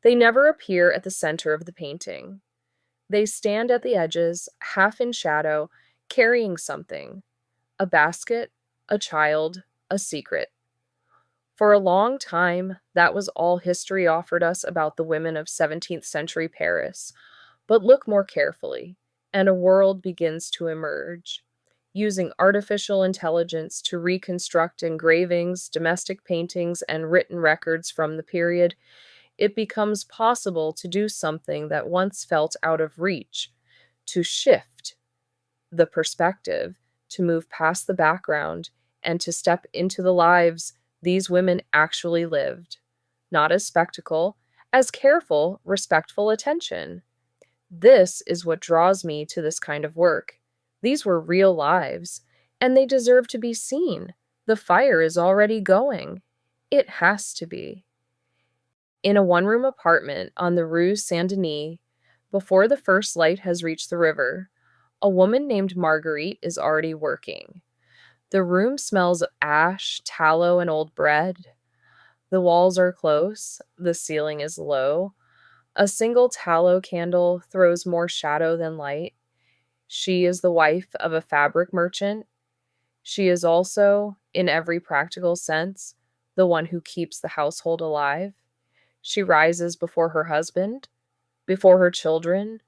They never appear at the center of the painting. They stand at the edges, half in shadow, carrying something: a basket, a child, a secret. For a long time, that was all history offered us about the women of 17th century Paris. But look more carefully, and a world begins to emerge. Using artificial intelligence to reconstruct engravings, domestic paintings, and written records from the period, it becomes possible to do something that once felt out of reach: to shift the perspective, to move past the background, and to step into the lives these women actually lived, not as spectacle, as careful, respectful attention. This is what draws me to this kind of work. These were real lives, and they deserve to be seen. The fire is already going. It has to be. In a one-room apartment on the Rue Saint-Denis, before the first light has reached the river, a woman named Marguerite is already working. The room smells of ash, tallow, and old bread. The walls are close, the ceiling is low. A single tallow candle throws more shadow than light. She is the wife of a fabric merchant. She is also, in every practical sense, the one who keeps the household alive. She rises before her husband, before her children,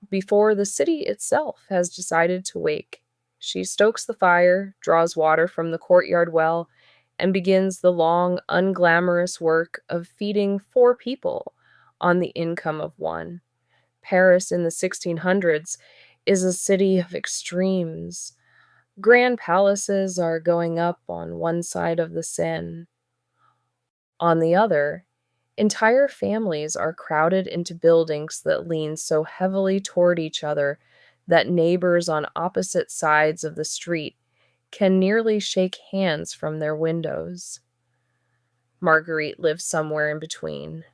before the city itself has decided to wake. She stokes the fire, draws water from the courtyard well, and begins the long, unglamorous work of feeding 4 people on the income of 1. Paris in the 1600s is a city of extremes. Grand palaces are going up on one side of the Seine. On the other, entire families are crowded into buildings that lean so heavily toward each other that neighbors on opposite sides of the street can nearly shake hands from their windows. Marguerite lives somewhere in between,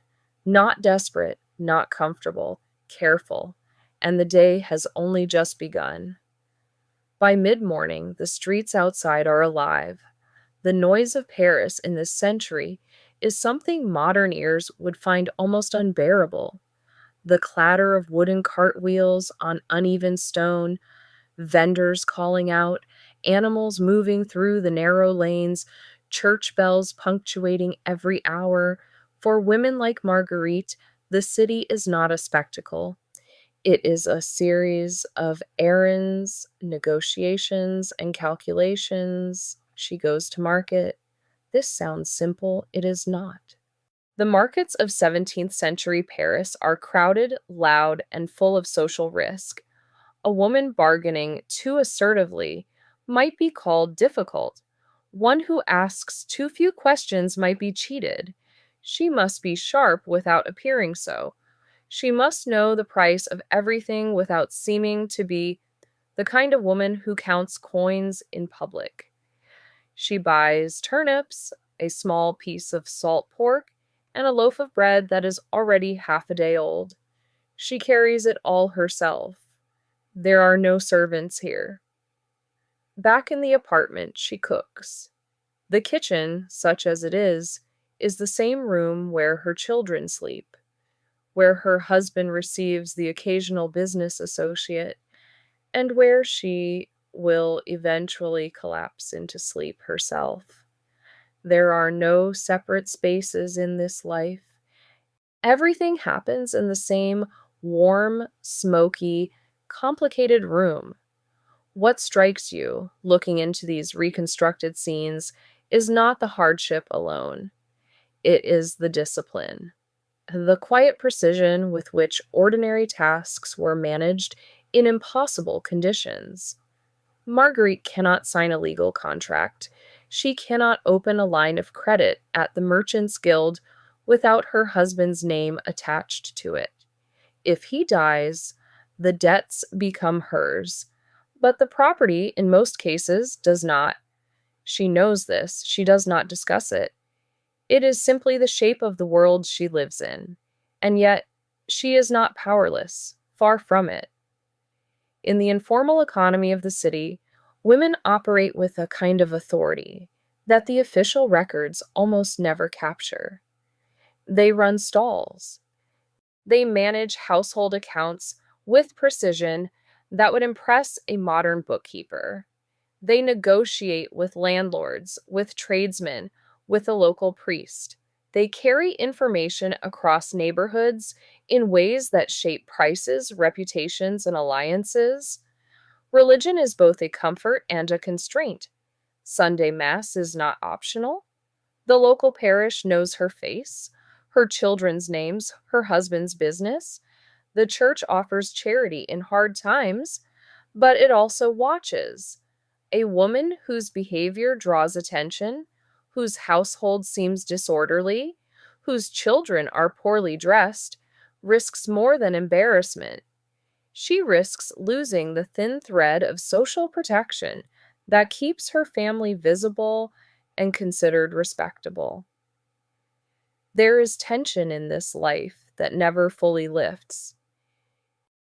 not desperate, not comfortable, careful, and the day has only just begun. By mid-morning, the streets outside are alive. The noise of Paris in this century is something modern ears would find almost unbearable. The clatter of wooden cartwheels on uneven stone, vendors calling out, animals moving through the narrow lanes, church bells punctuating every hour. For women like Marguerite, the city is not a spectacle. It is a series of errands, negotiations, and calculations. She goes to market. This sounds simple. It is not. The markets of 17th century Paris are crowded, loud, and full of social risk. A woman bargaining too assertively might be called difficult. One who asks too few questions might be cheated. She must be sharp without appearing so. She must know the price of everything without seeming to be the kind of woman who counts coins in public. She buys turnips, a small piece of salt pork, and a loaf of bread that is already half a day old. She carries it all herself. There are no servants here. Back in the apartment, she cooks. The kitchen, such as it is the same room where her children sleep, where her husband receives the occasional business associate, and where she will eventually collapse into sleep herself. There are no separate spaces in this life. Everything happens in the same warm, smoky, complicated room. What strikes you, looking into these reconstructed scenes, is not the hardship alone. It is the discipline, the quiet precision with which ordinary tasks were managed in impossible conditions. Marguerite cannot sign a legal contract. She cannot open a line of credit at the Merchants Guild without her husband's name attached to it. If he dies, the debts become hers, but the property, in most cases, does not. She knows this. She does not discuss it. It is simply the shape of the world she lives in, and yet she is not powerless, far from it. In the informal economy of the city, women operate with a kind of authority that the official records almost never capture. They run stalls. They manage household accounts with precision that would impress a modern bookkeeper. They negotiate with landlords, with tradesmen, with a local priest. They carry information across neighborhoods in ways that shape prices, reputations, and alliances. Religion is both a comfort and a constraint. Sunday Mass is not optional. The local parish knows her face, her children's names, her husband's business. The church offers charity in hard times, but it also watches. A woman whose behavior draws attention, whose household seems disorderly, whose children are poorly dressed, risks more than embarrassment. She risks losing the thin thread of social protection that keeps her family visible and considered respectable. There is tension in this life that never fully lifts.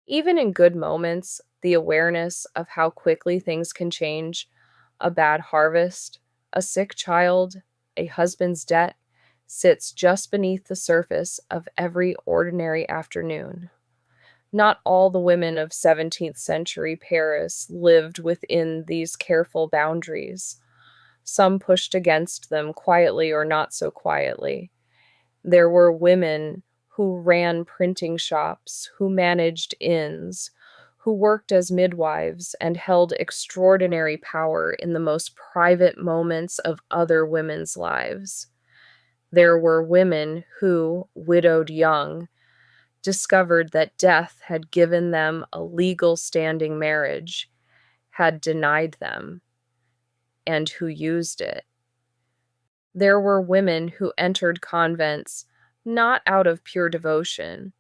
Even in good moments, the awareness of how quickly things can change, a bad harvest, a sick child, a husband's debt, sits just beneath the surface of every ordinary afternoon. Not all the women of 17th century Paris lived within these careful boundaries. Some pushed against them quietly or not so quietly. There were women who ran printing shops, who managed inns, who worked as midwives and held extraordinary power in the most private moments of other women's lives. There were women who, widowed young, discovered that death had given them a legal standing marriage, had denied them, and who used it. There were women who entered convents not out of pure devotion,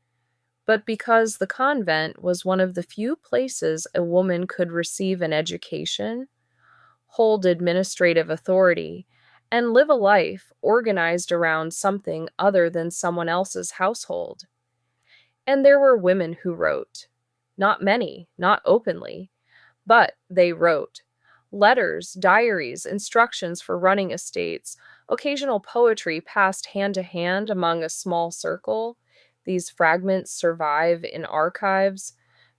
but because the convent was one of the few places a woman could receive an education, hold administrative authority, and live a life organized around something other than someone else's household. And there were women who wrote. Not many, not openly, but they wrote. Letters, diaries, instructions for running estates, occasional poetry passed hand to hand among a small circle. These fragments survive in archives,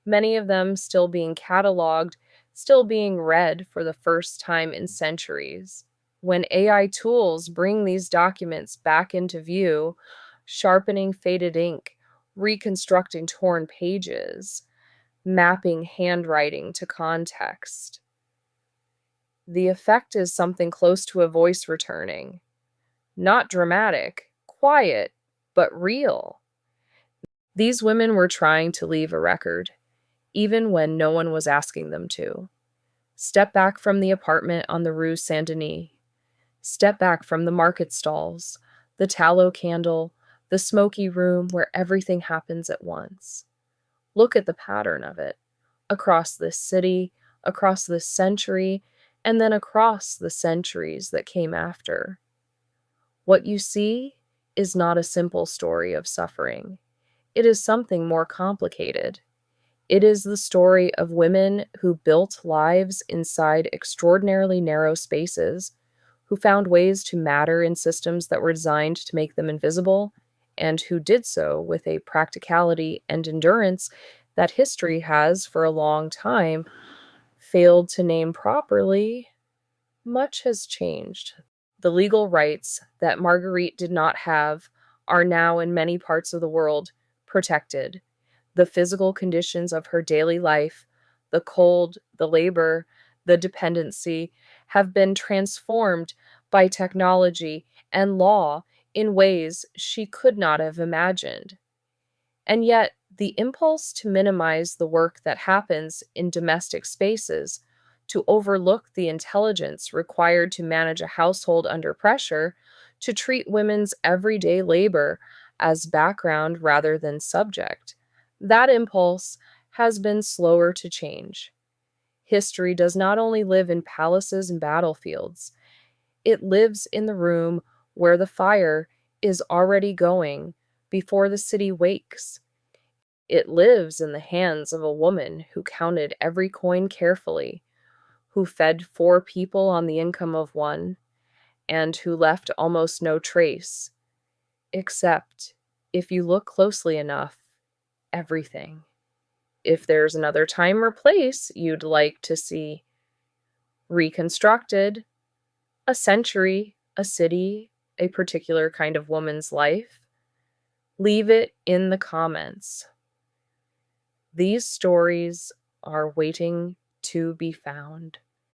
many of them still being cataloged, still being read for the first time in centuries. When AI tools bring these documents back into view, sharpening faded ink, reconstructing torn pages, mapping handwriting to context, the effect is something close to a voice returning. Not dramatic, quiet, but real. These women were trying to leave a record, even when no one was asking them to. Step back from the apartment on the Rue Saint Denis. Step back from the market stalls, the tallow candle, the smoky room where everything happens at once. Look at the pattern of it. Across this city, across this century, and then across the centuries that came after. What you see is not a simple story of suffering. It is something more complicated. It is the story of women who built lives inside extraordinarily narrow spaces, who found ways to matter in systems that were designed to make them invisible, and who did so with a practicality and endurance that history has, for a long time, failed to name properly. Much has changed. The legal rights that Marguerite did not have are now, in many parts of the world, protected. The physical conditions of her daily life, the cold, the labor, the dependency, have been transformed by technology and law in ways she could not have imagined. And yet, the impulse to minimize the work that happens in domestic spaces, to overlook the intelligence required to manage a household under pressure, to treat women's everyday labor as background rather than subject, that impulse has been slower to change. History does not only live in palaces and battlefields, it lives in the room where the fire is already going before the city wakes. It lives in the hands of a woman who counted every coin carefully, who fed 4 people on the income of one, and who left almost no trace, except, if you look closely enough, everything. If there's another time or place you'd like to see reconstructed, a century, a city, a particular kind of woman's life, leave it in the comments. These stories are waiting to be found.